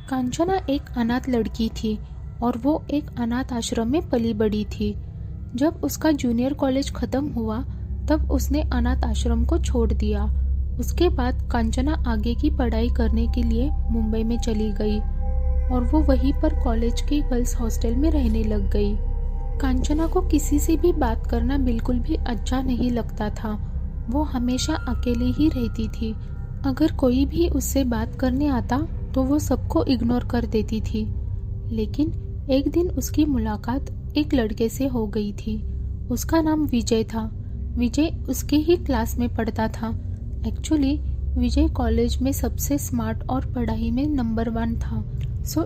कांचना एक अनाथ लड़की थी और वो एक अनाथ आश्रम में पली बड़ी थी। जब उसका जूनियर कॉलेज खत्म हुआ तब उसने अनाथ आश्रम को छोड़ दिया। उसके बाद कांचना आगे की पढ़ाई करने के लिए मुंबई में चली गई और वो वहीं पर कॉलेज के गर्ल्स हॉस्टल में रहने लग गई। कांचना को किसी से भी बात करना बिल्कुल भी अच्छा नहीं लगता था। वो हमेशा अकेले ही रहती थी। अगर कोई भी उससे बात करने आता तो वो सबको इग्नोर कर देती थी। लेकिन एक दिन उसकी मुलाकात एक लड़के से हो गई थी। उसका नाम विजय था। विजय उसके ही क्लास में पढ़ता था। एक्चुअली विजय कॉलेज में सबसे स्मार्ट और पढ़ाई में नंबर 1 था।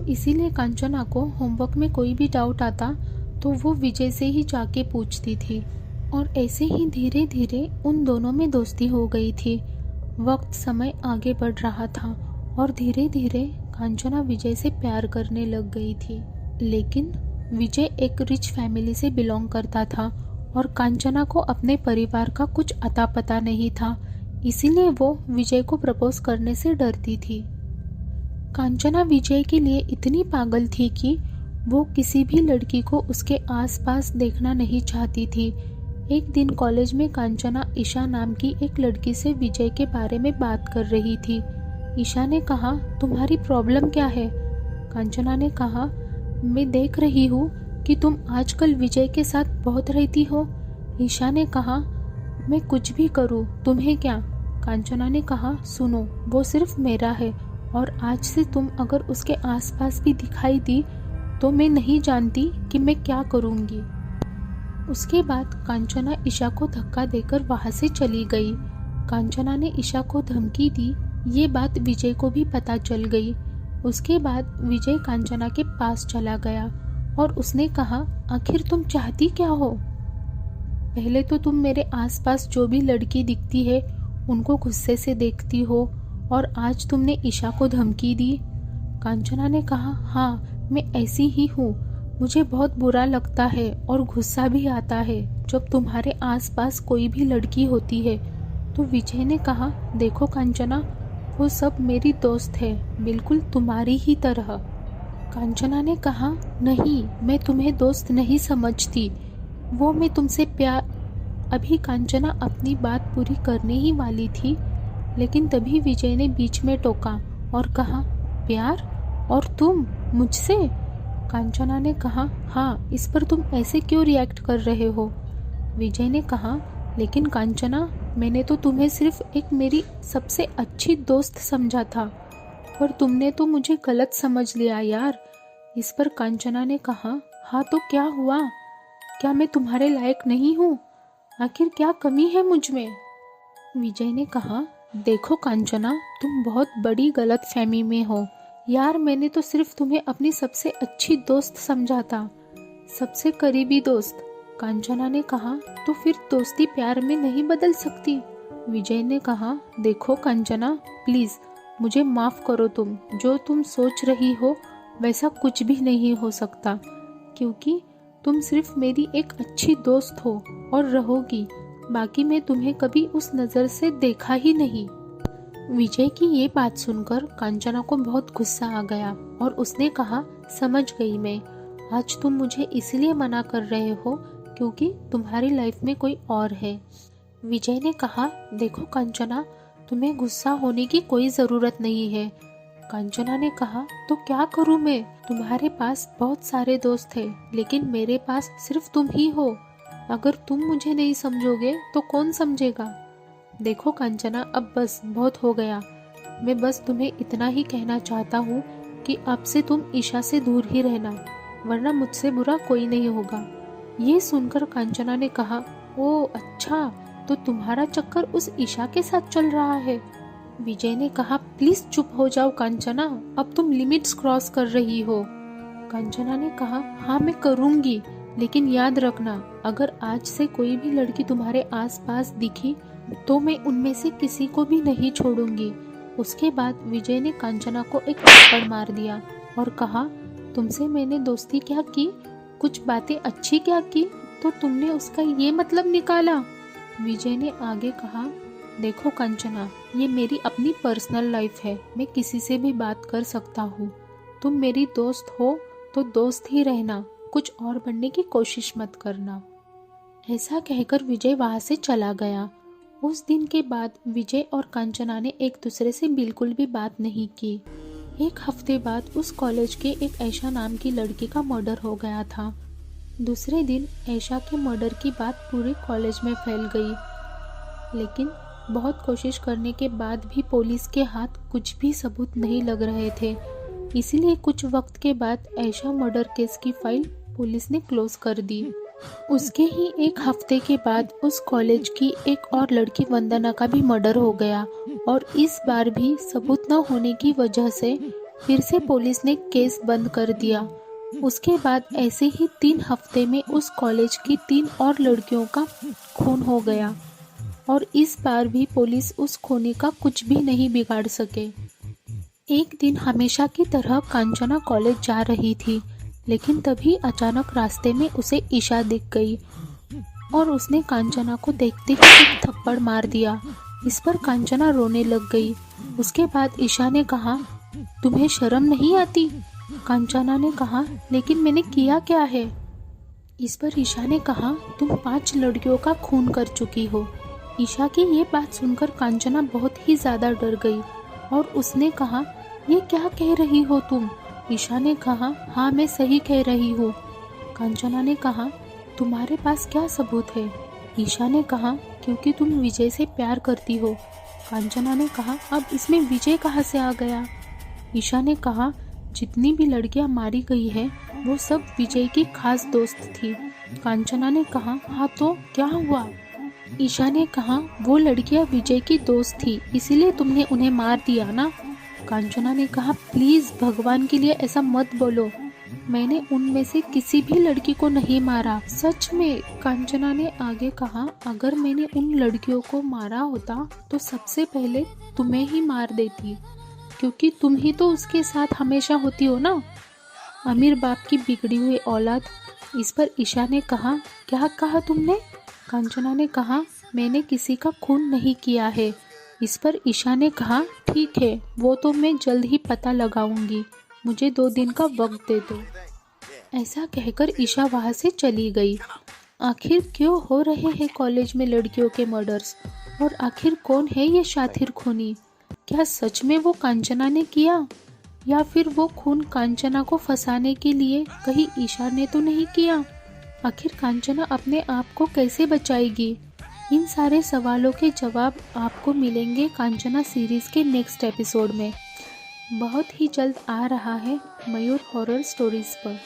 इसीलिए कांचना को होमवर्क में कोई भी डाउट आता तो वो विजय से ही जाके पूछती थी और ऐसे ही धीरे धीरे उन दोनों में दोस्ती हो गई थी। वक्त समय आगे बढ़ रहा था और धीरे धीरे कांचना विजय से प्यार करने लग गई थी। लेकिन विजय एक रिच फैमिली से बिलोंग करता था और कांचना को अपने परिवार का कुछ अता पता नहीं था। इसीलिए वो विजय को प्रपोज करने से डरती थी। कांचना विजय के लिए इतनी पागल थी कि वो किसी भी लड़की को उसके आसपास देखना नहीं चाहती थी। एक दिन कॉलेज में कांचना ईशा नाम की एक लड़की से विजय के बारे में बात कर रही थी। ईशा ने कहा, तुम्हारी प्रॉब्लम क्या है? कांचना ने कहा, मैं देख रही हूँ कि तुम आजकल विजय के साथ बहुत रहती हो। ईशा ने कहा, मैं कुछ भी करूँ तुम्हें क्या? कांचना ने कहा, सुनो, वो सिर्फ मेरा है और आज से तुम अगर उसके आसपास भी दिखाई दी तो मैं नहीं जानती कि मैं क्या करूँगी। उसके बाद कांचना ईशा को धक्का देकर वहाँ से चली गई। कांचना ने ईशा को धमकी दी। ये बात विजय को भी पता चल गई। उसके बाद विजय कांचना के पास चला गया और उसने कहा, आखिर तुम चाहती क्या हो? पहले तो तुम मेरे आसपास जो भी लड़की दिखती है उनको गुस्से से देखती हो और आज तुमने ईशा को धमकी दी। कांचना ने कहा, हाँ, मैं ऐसी ही हूँ। मुझे बहुत बुरा लगता है और गुस्सा भी आता है जब तुम्हारे आसपास कोई भी लड़की होती है। तो विजय ने कहा, देखो कांचना, वो सब मेरी दोस्त है, बिल्कुल तुम्हारी ही तरह। कांचना ने कहा, नहीं, मैं तुम्हें दोस्त नहीं समझती, वो मैं तुमसे प्यार। अभी कांचना अपनी बात पूरी करने ही वाली थी, लेकिन तभी विजय ने बीच में टोका और कहा, प्यार? और तुम मुझसे? कांचना ने कहा, हाँ, इस पर तुम ऐसे क्यों रिएक्ट कर रहे हो? विजय ने कहा, लेकिन कांचना, मैंने तो तुम्हें सिर्फ एक मेरी सबसे अच्छी दोस्त समझा था और तुमने तो मुझे गलत समझ लिया यार। इस पर कांचना ने कहा, हाँ तो क्या हुआ? क्या मैं तुम्हारे लायक नहीं हूँ? आखिर क्या कमी है मुझ में? विजय ने कहा, देखो कांचना, तुम बहुत बड़ी गलतफहमी में हो यार। मैंने तो सिर्फ तुम्हें अपनी सबसे अच्छी दोस्त समझा था, सबसे करीबी दोस्त। कांचना ने कहा, तो फिर दोस्ती प्यार में नहीं बदल सकती? विजय ने कहा, देखो कांचना, प्लीज मुझे माफ करो। जो तुम सोच रही हो वैसा कुछ भी नहीं हो सकता, क्योंकि तुम सिर्फ मेरी एक अच्छी दोस्त हो और रहोगी। बाकी मैं तुम्हें कभी उस नज़र से देखा ही नहीं। विजय की ये बात सुनकर कांचना को बहुत गुस्सा आ गया और उसने कहा, समझ गई मैं, आज तुम मुझे इसलिए मना कर रहे हो क्योंकि तुम्हारी लाइफ में कोई और है। विजय ने कहा, देखो कांचना, तुम्हें गुस्सा होने की कोई ज़रूरत नहीं है। कांचना ने कहा, तो क्या करूँ मैं? तुम्हारे पास बहुत सारे दोस्त हैं, लेकिन मेरे पास सिर्फ तुम ही हो। अगर तुम मुझे नहीं समझोगे तो कौन समझेगा? देखो कांचना, अब बस बहुत हो गया। मैं बस तुम्हें इतना ही कहना चाहता हूँ कि अब से तुम ईशा से दूर ही रहना, वरना मुझसे बुरा कोई नहीं होगा। ये सुनकर कांचना ने कहा, ओ अच्छा, तो तुम्हारा चक्कर उस ईशा के साथ चल रहा है? विजय ने कहा, प्लीज चुप हो जाओ कांचना, अब तुम लिमिट्स क्रॉस कर रही हो। कांचना ने कहा, हाँ मैं करूँगी, लेकिन याद रखना, अगर आज से कोई भी लड़की तुम्हारे आसपास दिखी तो मैं उनमें से किसी को भी नहीं छोड़ूंगी। उसके बाद विजय ने कांचना को एक थप्पड़ मार दिया और कहा, तुमसे मैंने दोस्ती क्या की, कुछ बातें अच्छी क्या की, तो तुमने उसका ये मतलब निकाला? विजय ने आगे कहा, देखो कांचना, ये मेरी अपनी पर्सनल लाइफ है, मैं किसी से भी बात कर सकता हूँ। तुम मेरी दोस्त हो तो दोस्त ही रहना, कुछ और बनने की कोशिश मत करना। ऐसा कहकर विजय वहां से चला गया। उस दिन के बाद विजय और कांचना ने एक दूसरे से बिल्कुल भी बात नहीं की। एक हफ्ते बाद उस कॉलेज के एक ऐशा नाम की लड़की का मर्डर हो गया था। दूसरे दिन ऐशा के मर्डर की बात पूरे कॉलेज में फैल गई, लेकिन बहुत कोशिश करने के बाद भी पुलिस के हाथ कुछ भी सबूत नहीं लग रहे थे। इसीलिए कुछ वक्त के बाद ऐशा मर्डर केस की फाइल पुलिस ने क्लोज कर दी। उसके ही एक हफ्ते के बाद उस कॉलेज की एक और लड़की वंदना का भी मर्डर हो गया और इस बार भी सबूत न होने की वजह से फिर से पुलिस ने केस बंद कर दिया। उसके बाद ऐसे ही 3 हफ्ते में उस कॉलेज की 3 और लड़कियों का खून हो गया और इस बार भी पुलिस उस खूनी का कुछ भी नहीं बिगाड़ सके। एक दिन हमेशा की तरह कांचना कॉलेज जा रही थी, लेकिन तभी अचानक रास्ते में उसे ईशा दिख गई और उसने कांचना को देखते ही एक थप्पड़ मार दिया। इस पर कांचना रोने लग गई। उसके बाद ईशा ने कहा, तुम्हें शर्म नहीं आती? कांचना ने कहा, लेकिन मैंने किया क्या है? इस पर ईशा ने कहा, तुम 5 लड़कियों का खून कर चुकी हो। ईशा की ये बात सुनकर कांचना बहुत ही ज़्यादा डर गई और उसने कहा, ये क्या कह रही हो तुम? ईशा ने कहा, हाँ मैं सही कह रही हूँ। कांचना ने कहा, तुम्हारे पास क्या सबूत है? ईशा ने कहा, क्योंकि तुम विजय से प्यार करती हो। कांचना ने कहा, अब इसमें विजय कहाँ से आ गया? ईशा ने कहा, जितनी भी लड़कियां मारी गई है वो सब विजय की खास दोस्त थी। कांचना ने कहा, हाँ तो क्या हुआ? ईशा ने कहा, वो लड़कियां विजय की दोस्त थी, इसीलिए तुमने उन्हें मार दिया ना? कांचना ने कहा, प्लीज भगवान के लिए ऐसा मत बोलो, मैंने उनमें से किसी भी लड़की को नहीं मारा, सच में। कांचना ने आगे कहा, अगर मैंने उन लड़कियों को मारा होता तो सबसे पहले तुम्हें ही मार देती, क्योंकि तुम ही तो उसके साथ हमेशा होती हो ना, अमीर बाप की बिगड़ी हुई औलाद। इस पर ईशा ने कहा, क्या कहा तुमने? कांचना ने कहा, मैंने किसी का खून नहीं किया है। इस पर ईशा ने कहा, ठीक है, वो तो मैं जल्द ही पता लगाऊंगी, मुझे 2 दिन का वक्त दे दो। ऐसा कहकर ईशा वहाँ से चली गई। आखिर क्यों हो रहे हैं कॉलेज में लड़कियों के मर्डर्स, और आखिर कौन है ये शातिर खूनी? क्या सच में वो कांचना ने किया, या फिर वो खून कांचना को फंसाने के लिए कहीं ईशा ने तो नहीं किया? आखिर कांचना अपने आप को कैसे बचाएगी? इन सारे सवालों के जवाब आपको मिलेंगे कांचना सीरीज़ के नेक्स्ट एपिसोड में। बहुत ही जल्द आ रहा है मयूर हॉरर स्टोरीज़ पर।